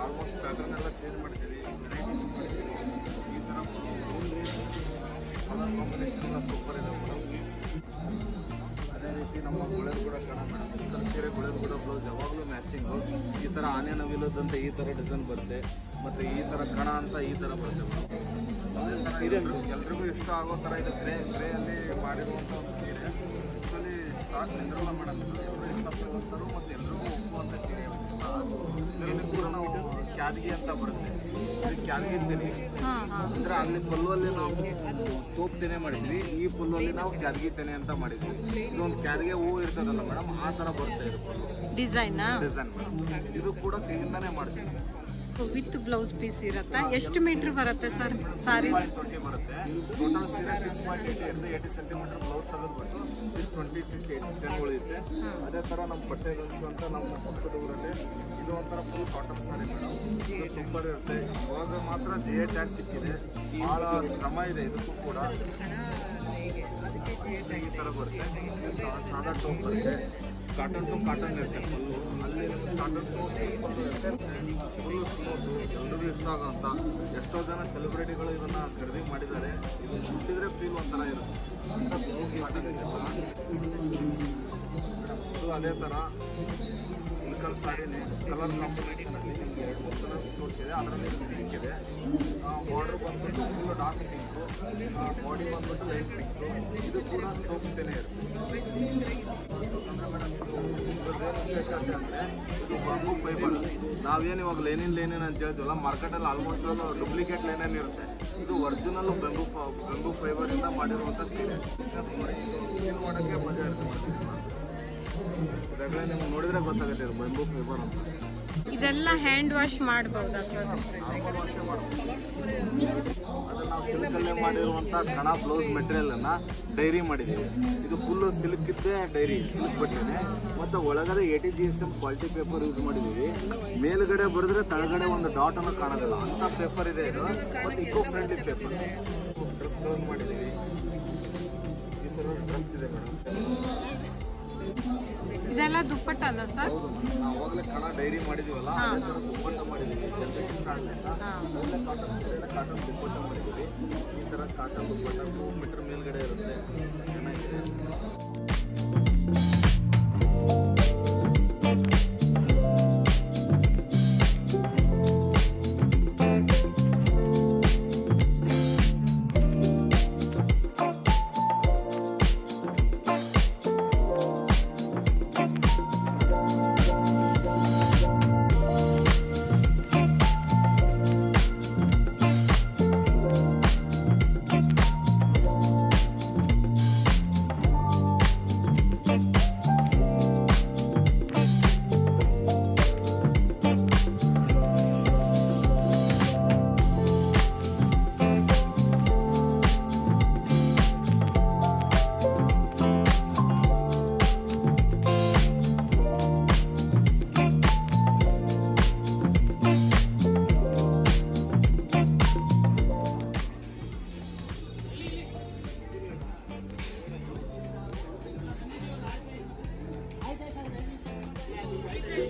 ಆಲ್ಮೋಸ್ಟ್ ಪ್ಯಾಟರ್ನ್ ಎಲ್ಲ ಚೇಂಜ್ ಮಾಡ್ತೀವಿ, ವೆರೈಟೀಸ್ ಮಾಡ್ತೀವಿ. ಈ ಥರ ಕಲರ್ ಕಾಂಬಿನೇಷನ್ ಎಲ್ಲ ಸೂಪರ್ ಇದೆ ಮೇಡಮ್. ಅದೇ ರೀತಿ ನಮ್ಮ ಗುಳೇದು ಕೂಡ ಕಣ ಮೇಡಮ್, ಇಲ್ಕಲ್ ಸೀರೆ ಗುಳೇದು ಕೂಡ ಬ್ಲೌಸ್ ಯಾವಾಗಲೂ ಮ್ಯಾಚಿಂಗು. ಈ ಥರ ಆನೆ ನವಿಲದಂತೆ ಈ ಥರ ಡಿಸೈನ್ ಬರುತ್ತೆ, ಮತ್ತು ಈ ಥರ ಕಣ ಅಂತ ಈ ಥರ ಬರುತ್ತೆ ಮೇಡಮ್. ಎಲ್ರಿಗೂ ಇಷ್ಟ ಆಗೋ ಥರ ಇದು ಗ್ರೇಯಲ್ಲಿ ಮಾಡಿರುವಂಥ ಒಂದು ಸೀರೆ. ಆ್ಯಕ್ಚುಲಿ ಸ್ಟಾಕ್ ನಿಂದ್ರಲ್ಲ ಮೇಡಮ್, ಎಲ್ಲರೂ ಇಷ್ಟಪಡುವಂಥದ್ದು ಮತ್ತು ಎಲ್ರಿಗೂ ಒಪ್ಪುವಂಥ ಸೀರೆ. ಇದರಲ್ಲಿ ಕೂಡ ನಾವು ಕ್ಯಾದ್ಗಿ ಅಂತ ಬರುತ್ತೆ, ಇದು ಕ್ಯಾದ್ಗಿ ತೆನೆ ಅಂದರೆ ಅಲ್ಲಿ ಪಲ್ಲುವಲ್ಲಿ ನಾವು ತೋಪ್ ತೆನೆ ಮಾಡಿದ್ವಿ, ಈ ಪಲ್ಲುವಲ್ಲಿ ನಾವು ಕ್ಯಾದ್ಗಿ ತೆನೆ ಅಂತ ಮಾಡಿದ್ವಿ. ಇದೊಂದು ಕ್ಯಾದ್ಗೆ ಹೂವು ಇರ್ತದಲ್ಲ ಮೇಡಮ್, ಆ ಥರ ಬರುತ್ತೆ ಇದು ಪಲ್ಲು ಡಿಸೈನ್ ಮೇಡಮ್. ಇದು ಕೂಡ ಕೈಯಿಂದಾನೇ ಮಾಡ್ತೀವಿ. ವಿತ್ ಬ್ಲೌಸ್ ಪೀಸ್ ಇರುತ್ತಾ? ಎಷ್ಟು ಮೀಟರ್ ಬರುತ್ತೆ ಸರ್ ಸಾರಿ? 6.20 ಬರುತ್ತೆ. ಟೋಟಲ್ ಸೀರೆ 6.80 ಇರುತ್ತೆ. 80 ಸೆಂಟಿಮೀಟರ್ ಬ್ಲೌಸ್ ತೆಗೆದುಬಿಟ್ಟು 620, 680 ಉಳಿಯುತ್ತೆ. ಅದೇ ಥರ ನಮ್ಮ ಬಟ್ಟೆ ಗಂಚು ಅಂತ ನಮ್ಮ ಪಕ್ಕದ ಊರಲ್ಲಿ ಇದು ಒಂಥರ ಫುಲ್ ಕಾಟನ್ ಸಾರಿ ಮೇಡಮ್. ಇದು ಸೂಪರ್ ಇರುತ್ತೆ. ಇವಾಗ ಮಾತ್ರ GI ಟ್ಯಾಗ್ ಸಿಕ್ಕಿದೆ, ಭಾಳ ಶ್ರಮ ಇದೆ ಇದಕ್ಕೂ ಕೂಡ. ಈ ಥರ ಬರುತ್ತೆ, ಸಾದಾ ಟೋಪ್ ಬರುತ್ತೆ, ಕಾಟನ್ ಟು ಕಾಟನ್ ಇರುತ್ತೆ ಫುಲ್ಲು. ಅಲ್ಲಿ ಕಾಟನ್ ಟು ಫುಲ್ಲು ಇರುತ್ತೆ, ಫುಲ್ಲು ಸ್ಮೂತು, ಎಲ್ರಿಗೂ ಇಷ್ಟ ಆಗೋಂಥ. ಎಷ್ಟೋ ಜನ ಸೆಲೆಬ್ರಿಟಿಗಳು ಇದನ್ನು ಖರೀದಿ ಮಾಡಿದ್ದಾರೆ. ಇದು ಮುಟ್ಟಿದ್ರೆ ಫೀಲ್ ಒಂಥರ ಇರುತ್ತೆ ಅಂತ ಸ್ಮೂತ್ ಕಾಟನ್ ಇದೆ. ಇದು ಅದೇ ಥರ ಇಲ್ಕಲ್ ಸಾರಿನೇ ಕಲರ್ ಕಾಂಬಿನೇಷನಲ್ಲಿ ನಿಮಗೆ 2-3 ಕಲರ್ ತೋರಿಸಿದೆ. ಅದರಲ್ಲಿ ಪಿಂಕ್ ಇದೆ, ಬಾರ್ಡ್ರ್ ಬಂದ್ಬಿಟ್ಟು ಫುಲ್ಲು ಡಾರ್ಕ್ ಪಿಂಕು, ಬಾಡಿ ಬಂದ್ಬಿಟ್ಟು ಲೈಟ್ ಪಿಂಕು. ಇದು ಕೂಡ ತೋಪಿತೇನೆ ಇರುತ್ತೆ. ಅಂದರೆ ಮೇಡಮ್ ಇದು ವಿಶೇಷ ಅಂದರೆ ಇದು ಬಂಬೂ ಫೈಬರ್. ನಾವೇನು ಇವಾಗ ಲೇನಿನ್ ಅಂತ ಹೇಳ್ತೀವಲ್ಲ, ಮಾರ್ಕೆಟಲ್ಲಿ ಆಲ್ಮೋಸ್ಟ್ ಆಲ್ ಡೂಪ್ಲಿಕೇಟ್ ಲೇನೇನು ಇರುತ್ತೆ. ಇದು ಒರಿಜಿನಲ್ಲು ಬೆಂಬೂ ಫೈಬರಿಂದ ಮಾಡಿರುವಂಥ ಸೀರೆ. ನೋಡಿ, ಇದು ಸೀಲ್ ಮಾಡೋಕ್ಕೆ ಮಜಾ ಇರುತ್ತೆ. ಇದಾಗಲೇ ನಿಮ್ಗೆ ನೋಡಿದ್ರೆ ಗೊತ್ತಾಗುತ್ತೆ ಇದು ಬೆಂಬೂ ಫೈಬರ್ ಅಂತ. ಇದೆಲ್ಲ ಹ್ಯಾಂಡ್ ವಾಶ್ ಮಾಡ್ಬೋದಾ ಸರ್? ನಾರ್ಮಲ್ ವಾಶೇ ಮಾಡ್ಬೋದು. ಅದನ್ನು ನಾವು ಸಿಲ್ಕಲ್ಲೇ ಮಾಡಿರುವಂಥ ಕಣ ಬ್ಲೌಸ್ ಮೆಟೀರಿಯಲನ್ನು ಡೈರಿ ಮಾಡಿದ್ದೀವಿ. ಇದು ಫುಲ್ಲು ಸಿಲ್ಕ್ ಇದ್ದೇ ಡೈರಿ, ಸಿಲ್ಕ್ ಬಟ್ಟೆನೆ. ಮತ್ತು ಒಳಗಡೆ 80 GSM ಕ್ವಾಲಿಟಿ ಪೇಪರ್ ಯೂಸ್ ಮಾಡಿದ್ದೀವಿ. ಮೇಲುಗಡೆ ಬರೆದ್ರೆ ತಳಗಡೆ ಒಂದು ಡಾಟನ್ನು ಕಾಣೋದಿಲ್ಲ ಅಂಥ ಪೇಪರ್ ಇದೆ ಇದು. ಮತ್ತು ಇಕೋ ಫ್ರೆಂಡ್ಲಿ ಪೇಪರ್. ಡ್ರೆಸ್ಗಳನ್ನು ಮಾಡಿದ್ದೀವಿ, ಈ ಥರ ಡ್ರೆಸ್ ಇದೆ ಮೇಡಮ್. ಇದೆಲ್ಲ ದುಪ್ಪಟ್ಟನ ಸರ್? ಹೌದು ಮೇಡಮ್, ನಾವು ಅವಾಗಲೇ ಕಣ ಡೈರಿ ಮಾಡಿದ್ದೀವಲ್ಲ, ಅದೇ ಥರ ದುಪ್ಪಟ್ಟ ಮಾಡಿದ್ದೀವಿ. ಜನರೇಷನ್ ಕಾಸಿಂದ ಅವೆಲ್ಲ ಕಾಟನ್ ದುಪ್ಪಟ್ಟ ಮಾಡಿದ್ದೀವಿ. ಈ ಥರ ಕಾಟನ್ ದುಪ್ಪಟ್ಟ 2 ಮೀಟರ್ ಮೇಲ್ಗಡೆ ಇರುತ್ತೆ, ಚೆನ್ನಾಗಿದೆ.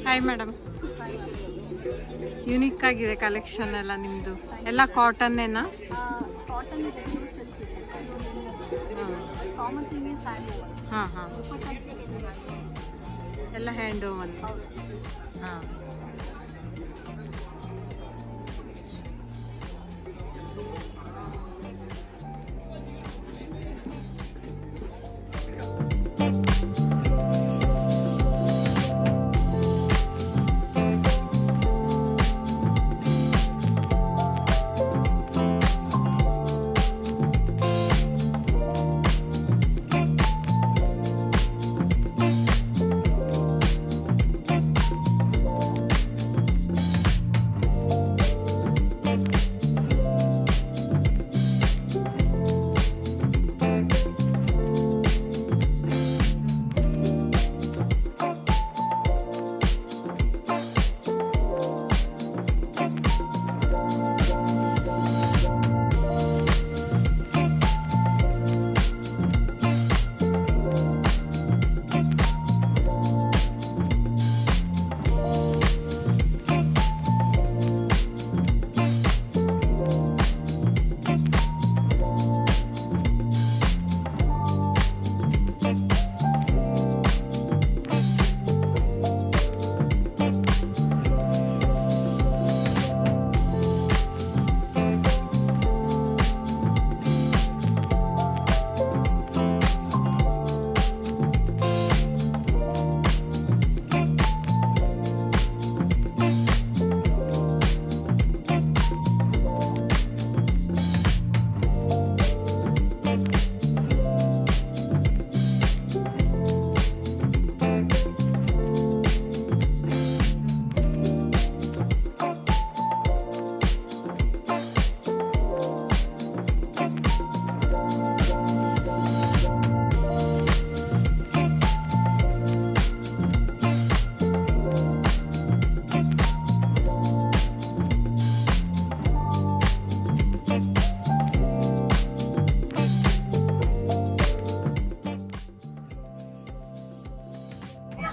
ಹಾಯ್ ಮೇಡಮ್, ಯುನಿಕ್ ಆಗಿದೆ ಕಲೆಕ್ಷನ್ ಎಲ್ಲ ನಿಮ್ಮದು. ಎಲ್ಲ ಕಾಟನ್ನೇನಾ? ಕಾಟನ್ ಇದೆ, ಸಿಲ್ಕ್ ಇದೆ, common thing is hand oven. ಹಾಂ ಎಲ್ಲ ಹ್ಯಾಂಡ್ ಓವನ್. ಹಾಂ,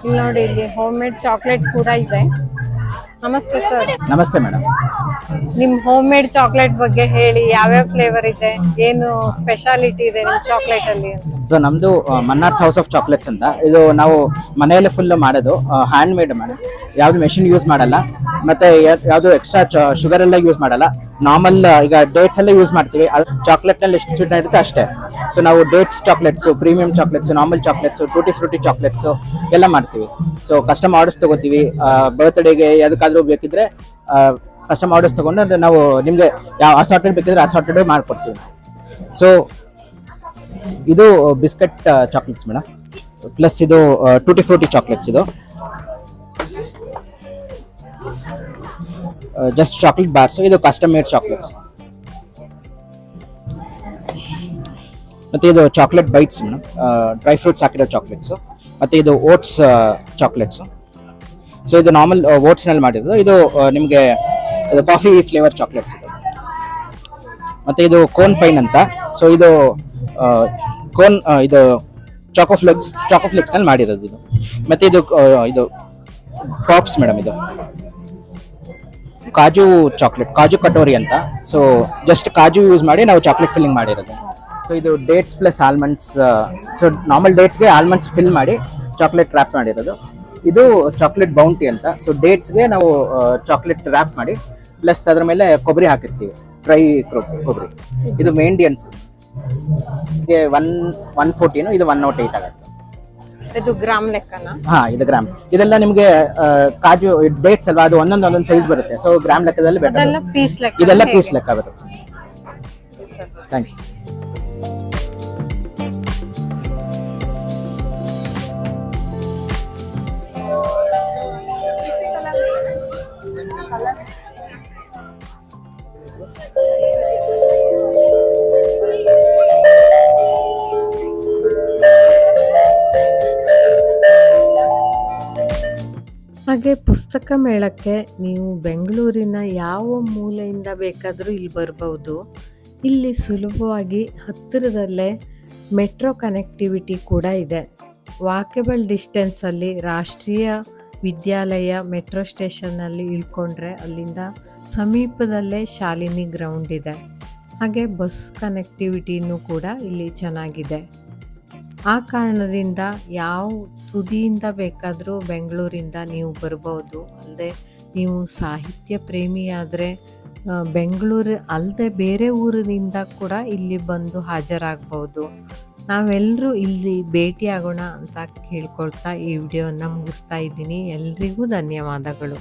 ಇಲ್ಲಿ ನೋಡಿ, ಇಲ್ಲಿ ಹೋಮ್ ಮೇಡ್ ಚಾಕ್ಲೇಟ್ ಕೂಡ ಇದೆ. ನಮಸ್ತೆ ಸರ್. ನಮಸ್ತೆ ಮೇಡಮ್. ನಿಮ್ ಹೋಮ್ ಮೇಡ್ ಚಾಕ್ಲೇಟ್ ಬಗ್ಗೆ ಹೇಳಿ, ಯಾವ್ಯಾವ ಫ್ಲೇವರ್ ಇದೆ, ಏನು ಸ್ಪೆಷಾಲಿಟಿ ಇದೆ ನಿಮ್ ಚಾಕ್ಲೇಟ್ ಅಲ್ಲಿ? ಸೊ ನಮ್ದು ಮನ್ನಾರ್ಸ್ ಹೌಸ್ ಆಫ್ ಚಾಕ್ಲೇಟ್ಸ್ ಅಂತ. ಇದು ನಾವು ಮನೆಯಲ್ಲೇ ಫುಲ್ ಮಾಡೋದು, ಹ್ಯಾಂಡ್ ಮೇಡ್ ಮಾಡೋದು. ಯಾವ್ದು ಮೆಷಿನ್ ಯೂಸ್ ಮಾಡಲ್ಲ, ಮತ್ತೆ ಯಾವ್ದು ಎಕ್ಸ್ಟ್ರಾ ಶುಗರ್ ಎಲ್ಲ ಯೂಸ್ ಮಾಡಲ್ಲ. ನಾರ್ಮಲ್ ಈಗ ಡೇಟ್ಸ್ ಎಲ್ಲ ಯೂಸ್ ಮಾಡ್ತೀವಿ. ಚಾಕ್ಲೇಟ್ ನಲ್ಲಿ ಎಷ್ಟು ಸ್ವೀಟ್ ಇರುತ್ತೆ ಅಷ್ಟೇ. ಸೊ ನಾವು dates chocolates, premium chocolates, normal chocolates, tutti Frooti chocolates ಎಲ್ಲ ಮಾಡ್ತೀವಿ. ಸೊ ಕಸ್ಟಮ್ ಆರ್ಡರ್ಸ್ ತಗೋತೀವಿ. ಬರ್ತ್ಡೇಗೆ ಅದಕ್ಕಾದ್ರೂ ಬೇಕಿದ್ರೆ ಕಸ್ಟಮ್ ಆರ್ಡರ್ಸ್ ತಗೊಂಡು ನಾವು ನಿಮ್ಗೆ ಯಾವ ಅಸಾರ್ಟೆಡ್ ಬೇಕಿದ್ರೆ ಅಸಾರ್ಟೆಡ್ ಮಾಡ್ಕೊಡ್ತೀವಿ. ಸೊ ಇದು ಬಿಸ್ಕೆಟ್ ಚಾಕ್ಲೇಟ್ಸ್ ಮೇಡಮ್, ಪ್ಲಸ್ ಇದು ಟೂಟಿ ಫ್ರೂಟಿ ಚಾಕ್ಲೇಟ್ಸ್. ಇದು ಜಸ್ಟ್ ಚಾಕ್ಲೇಟ್ ಬಾರ್ಸ್. ಇದು ಕಸ್ಟಮ್ ಮೇಡ್ ಚಾಕ್ಲೇಟ್ಸ್. ಮತ್ತೆ ಇದು chocolate bites madam, dry fruits ಹಾಕಿರೋ ಚಾಕ್ಲೇಟ್ಸ್. ಮತ್ತೆ ಇದು ಓಟ್ಸ್ ಚಾಕ್ಲೇಟ್ಸ್. ಸೊ ಇದು ನಾರ್ಮಲ್ ಓಟ್ಸ್ ನಲ್ಲಿ ಮಾಡಿರೋದು. ಇದು ನಿಮಗೆ ಇದು ಕಾಫಿ ಫ್ಲೇವರ್ ಚಾಕ್ಲೇಟ್ಸ್ ಇದು. ಮತ್ತೆ ಇದು ಕೋನ್ ಪೈನ್ ಅಂತ. ಸೊ ಇದು ಕೋನ್ ಇದು ಚಾಕೋಫ್ಲೆಕ್ಸ್ ನಲ್ಲಿ ಮಾಡಿರೋದು ಇದು. ಮತ್ತೆ ಇದು ಪಾಪ್ಸ್ ಮೇಡಮ್. ಇದು ಕಾಜು ಚಾಕ್ಲೇಟ್, ಕಾಜು ಕಟೋರಿ ಅಂತ. ಸೊ ಜಸ್ಟ್ ಕಾಜು ಯೂಸ್ ಮಾಡಿ ನಾವು ಚಾಕ್ಲೇಟ್ ಫಿಲ್ಲಿಂಗ್ ಮಾಡಿರೋದು. ಸೊ ಇದು dates plus almonds. So normal ಡೇಟ್ಸ್ಗೆ ಆಲ್ಮಂಡ್ಸ್ ಫಿಲ್ ಮಾಡಿ ಚಾಕ್ಲೇಟ್ ರ್ಯಾಪ್ ಮಾಡಿರೋದು. ಇದು ಚಾಕ್ಲೇಟ್ ಬೌಂಟಿ ಅಂತ. ಸೊ ಡೇಟ್ಸ್ಗೆ ನಾವು ಚಾಕ್ಲೇಟ್ ರ್ಯಾಪ್ ಮಾಡಿ ಪ್ಲಸ್ ಅದ್ರ ಮೇಲೆ ಕೊಬ್ಬರಿ ಹಾಕಿರ್ತೀವಿ, ಡ್ರೈ ಕೊಬ್ಬರಿ. ಇದು ಮೇಂಡಿಯನ್ಸ್ 114, ಇದು 108 ಆಗುತ್ತೆ. ಇದು ಗ್ರಾಮ್ ಲೆಕ್ಕನ? ಹಾ, ಇದು ಗ್ರಾಮ್. ಇದೆಲ್ಲ ನಿಮ್ಗೆ ಕಾಜು ಡೇಟ್ಸ್ ಅಲ್ವಾ, ಅದು ಒಂದೊಂದು ಸೈಜ್ ಬರುತ್ತೆ. ಸೊ ಗ್ರಾಮ್ ಲೆಕ್ಕದಲ್ಲಿ ಬೇಕಾದ್ರೆ ಇದೆಲ್ಲ ಪೀಸ್ ಲೆಕ್ಕ ಬರುತ್ತೆ. Thank you. ಹಾಗೆ ಪುಸ್ತಕ ಮೇಳಕ್ಕೆ ನೀವು ಬೆಂಗಳೂರಿನ ಯಾವ ಮೂಲೆಯಿಂದ ಬೇಕಾದರೂ ಇಲ್ಲಿ ಬರ್ಬೋದು. ಇಲ್ಲಿ ಸುಲಭವಾಗಿ ಹತ್ತಿರದಲ್ಲೇ ಮೆಟ್ರೋ ಕನೆಕ್ಟಿವಿಟಿ ಕೂಡ ಇದೆ. ವಾಕೇಬಲ್ ಡಿಸ್ಟೆನ್ಸಲ್ಲಿ ರಾಷ್ಟ್ರೀಯ ವಿದ್ಯಾಲಯ ಮೆಟ್ರೋ ಸ್ಟೇಷನ್ನಲ್ಲಿ ಇಳ್ಕೊಂಡ್ರೆ ಅಲ್ಲಿಂದ ಸಮೀಪದಲ್ಲೇ ಶಾಲಿನಿ ಗ್ರೌಂಡ್ ಇದೆ. ಹಾಗೆ ಬಸ್ ಕನೆಕ್ಟಿವಿಟಿನೂ ಕೂಡ ಇಲ್ಲಿ ಚೆನ್ನಾಗಿದೆ. ಆ ಕಾರಣದಿಂದ ಯಾವ ತುದಿಯಿಂದ ಬೇಕಾದರೂ ಬೆಂಗಳೂರಿಂದ ನೀವು ಬರ್ಬೋದು. ಅಲ್ಲದೆ ನೀವು ಸಾಹಿತ್ಯ ಪ್ರೇಮಿಯಾದರೆ ಬೆಂಗಳೂರು ಅಲ್ಲದೆ ಬೇರೆ ಊರಿನಿಂದ ಕೂಡ ಇಲ್ಲಿ ಬಂದು ಹಾಜರಾಗ್ಬೋದು. ನಾವೆಲ್ಲರೂ ಇಲ್ಲಿ ಭೇಟಿಯಾಗೋಣ ಅಂತ ಕೇಳ್ಕೊಳ್ತಾ ಈ ವಿಡಿಯೋನ ಮುಗಿಸ್ತಾ ಇದ್ದೀನಿ. ಎಲ್ರಿಗೂ ಧನ್ಯವಾದಗಳು.